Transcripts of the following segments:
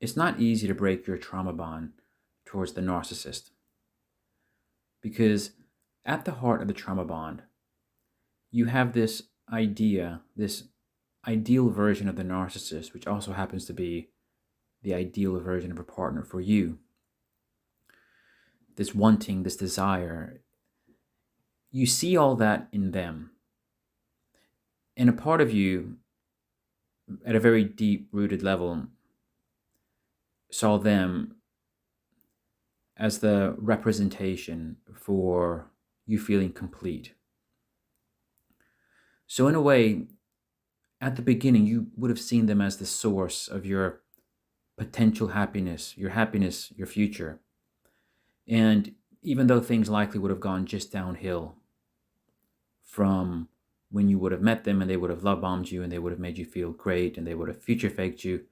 it's not easy to break your trauma bond towards the narcissist, because at the heart of the trauma bond, you have this idea, this ideal version of the narcissist, which also happens to be the ideal version of a partner for you. This wanting, this desire, you see all that in them. And a part of you, at a very deep rooted level, saw them as the representation for you feeling complete. So in a way, at the beginning, you would have seen them as the source of your potential happiness, your future. And even though things likely would have gone just downhill from when you would have met them, and they would have love bombed you, and they would have made you feel great, and they would have future faked you,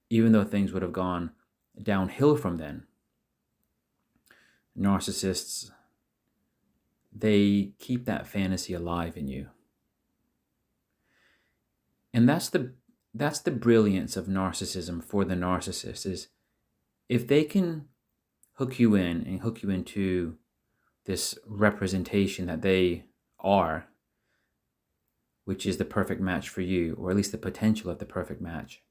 even though things would have gone downhill from then, narcissists, they keep that fantasy alive in you. And that's the brilliance of narcissism for the narcissist, is if they can hook you in and hook you into this representation that they are, which is the perfect match for you, or at least the potential of the perfect match,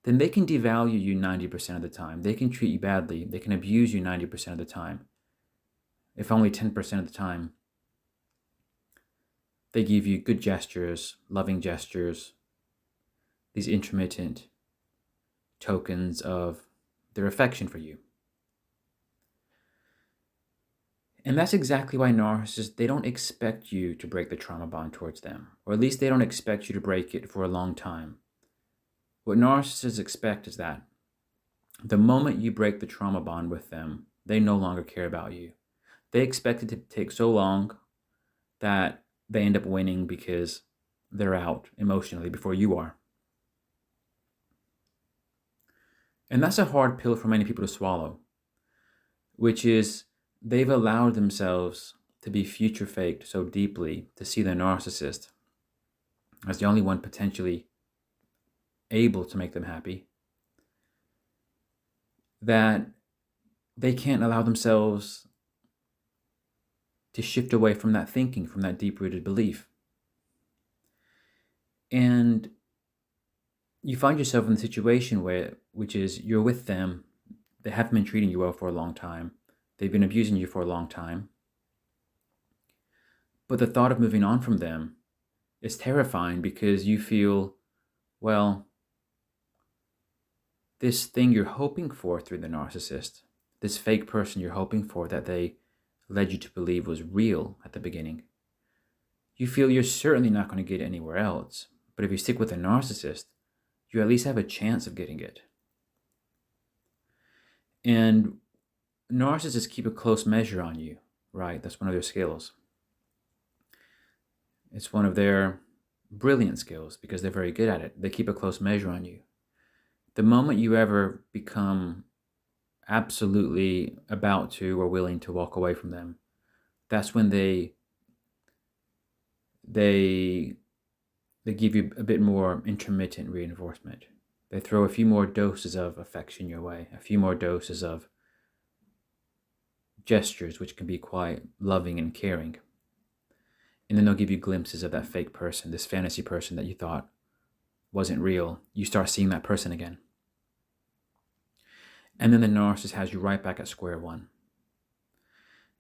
then they can devalue you 90% of the time. They can treat you badly. They can abuse you 90% of the time. If only 10% of the time, they give you good gestures, loving gestures, these intermittent tokens of their affection for you. And that's exactly why narcissists, they don't expect you to break the trauma bond towards them, or at least they don't expect you to break it for a long time. What narcissists expect is that the moment you break the trauma bond with them, they no longer care about you. They expect it to take so long that they end up winning because they're out emotionally before you are. And that's a hard pill for many people to swallow, which is they've allowed themselves to be future faked so deeply to see the narcissist as the only one potentially able to make them happy, that they can't allow themselves to shift away from that thinking, from that deep-rooted belief. And you find yourself in a situation which is you're with them, they haven't been treating you well for a long time, they've been abusing you for a long time, but the thought of moving on from them is terrifying because you feel, well, this thing you're hoping for through the narcissist, this fake person you're hoping for that they led you to believe was real at the beginning, you feel you're certainly not going to get it anywhere else. But if you stick with a narcissist, you at least have a chance of getting it. And narcissists keep a close measure on you, right? That's one of their skills. It's one of their brilliant skills because they're very good at it. They keep a close measure on you. The moment you ever become absolutely about to or willing to walk away from them, that's when they give you a bit more intermittent reinforcement. They throw a few more doses of affection your way, a few more doses of gestures, which can be quite loving and caring. And then they'll give you glimpses of that fake person, this fantasy person that you thought wasn't real. You start seeing that person again. And then the narcissist has you right back at square one.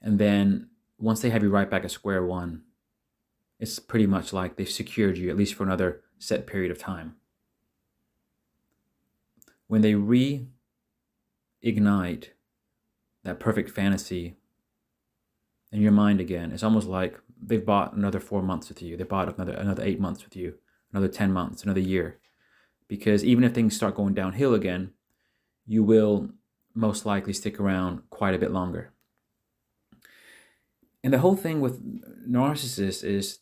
And then once they have you right back at square one, it's pretty much like they've secured you, at least for another set period of time. When they reignite that perfect fantasy in your mind again, it's almost like they've bought another 4 months with you. They bought another 8 months with you, another 10 months, another year. Because even if things start going downhill again, you will most likely stick around quite a bit longer. And the whole thing with narcissists is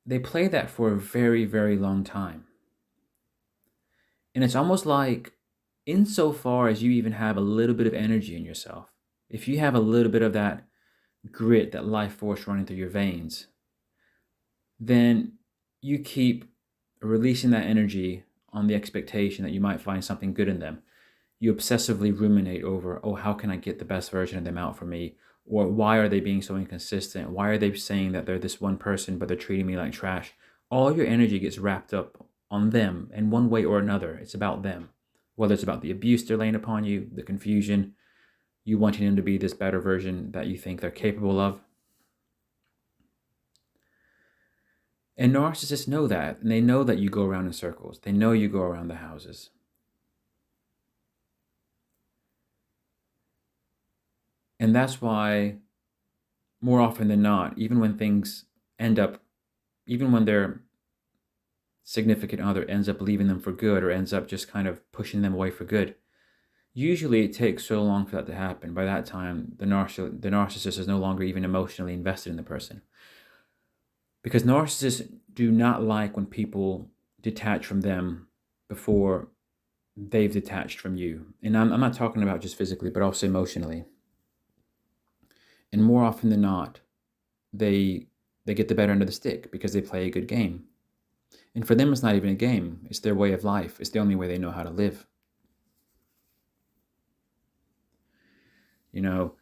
they play that for a very, very long time. And it's almost like, insofar as you even have a little bit of energy in yourself, if you have a little bit of that grit, that life force running through your veins, then you keep releasing that energy on the expectation that you might find something good in them. You obsessively ruminate over, oh, how can I get the best version of them out for me? Or why are they being so inconsistent? Why are they saying that they're this one person, but they're treating me like trash? All your energy gets wrapped up on them in one way or another. It's about them. Whether it's about the abuse they're laying upon you, the confusion, you wanting them to be this better version that you think they're capable of. And narcissists know that, and they know that you go around in circles. They know you go around the houses. And that's why, more often than not, even when things end up, even when their significant other ends up leaving them for good or ends up just kind of pushing them away for good, usually it takes so long for that to happen. By that time, the narcissist is no longer even emotionally invested in the person. Because narcissists do not like when people detach from them before they've detached from you. And I'm not talking about just physically, but also emotionally. And more often than not, they get the better end of the stick because they play a good game. And for them, it's not even a game. It's their way of life. It's the only way they know how to live. You know,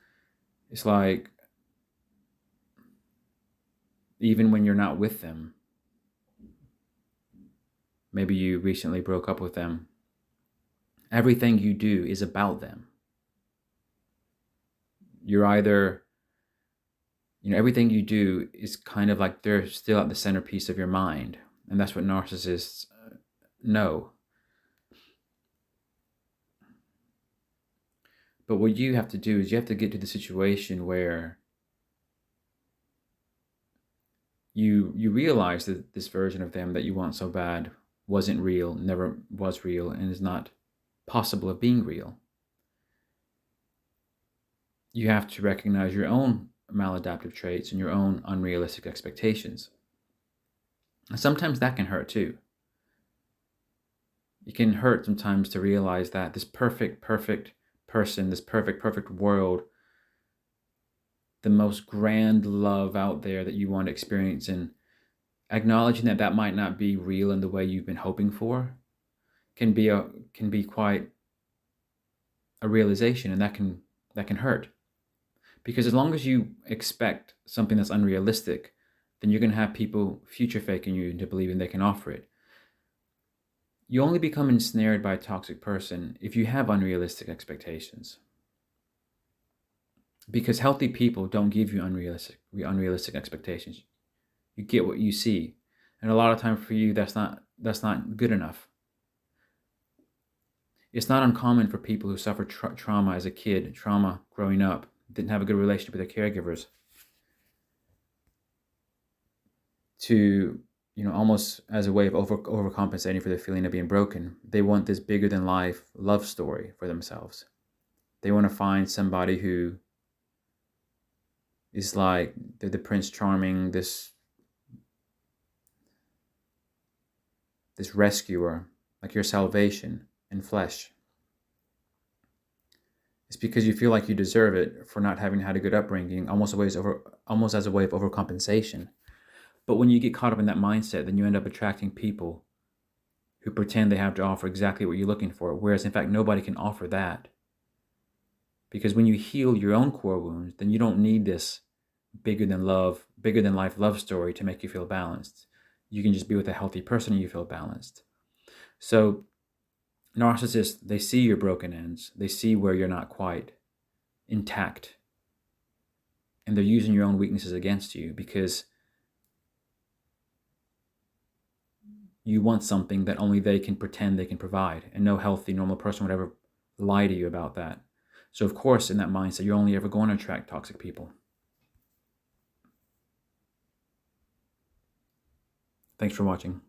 it's like, even when you're not with them, maybe you recently broke up with them, everything you do is about them. You're either, everything you do is kind of like they're still at the centerpiece of your mind. And that's what narcissists know. But what you have to do is you have to get to the situation where you realize that this version of them that you want so bad wasn't real, never was real, and is not possible of being real. You have to recognize your own maladaptive traits and your own unrealistic expectations. And sometimes that can hurt too. It can hurt sometimes to realize that this perfect person, this perfect world, the most grand love out there that you want to experience, and acknowledging that that might not be real in the way you've been hoping for can be quite a realization, and that can hurt. Because as long as you expect something that's unrealistic, then you're going to have people future faking you into believing they can offer it. You only become ensnared by a toxic person if you have unrealistic expectations. Because healthy people don't give you unrealistic expectations. You get what you see. And a lot of time for you, that's not good enough. It's not uncommon for people who suffer trauma as a kid, trauma growing up, didn't have a good relationship with their caregivers, to, almost as a way of overcompensating for the feeling of being broken, they want this bigger than life love story for themselves. They want to find somebody who is like they're the Prince Charming, this rescuer, like your salvation in flesh. It's because you feel like you deserve it for not having had a good upbringing, almost as a way of overcompensation. But when you get caught up in that mindset, then you end up attracting people who pretend they have to offer exactly what you're looking for, whereas in fact nobody can offer that. Because when you heal your own core wounds, then you don't need this bigger than life love story to make you feel balanced. You can just be with a healthy person and you feel balanced. So narcissists, they see your broken ends. They see where you're not quite intact. And they're using your own weaknesses against you because you want something that only they can pretend they can provide. And no healthy, normal person would ever lie to you about that. So of course, in that mindset, you're only ever going to attract toxic people. Thanks for watching.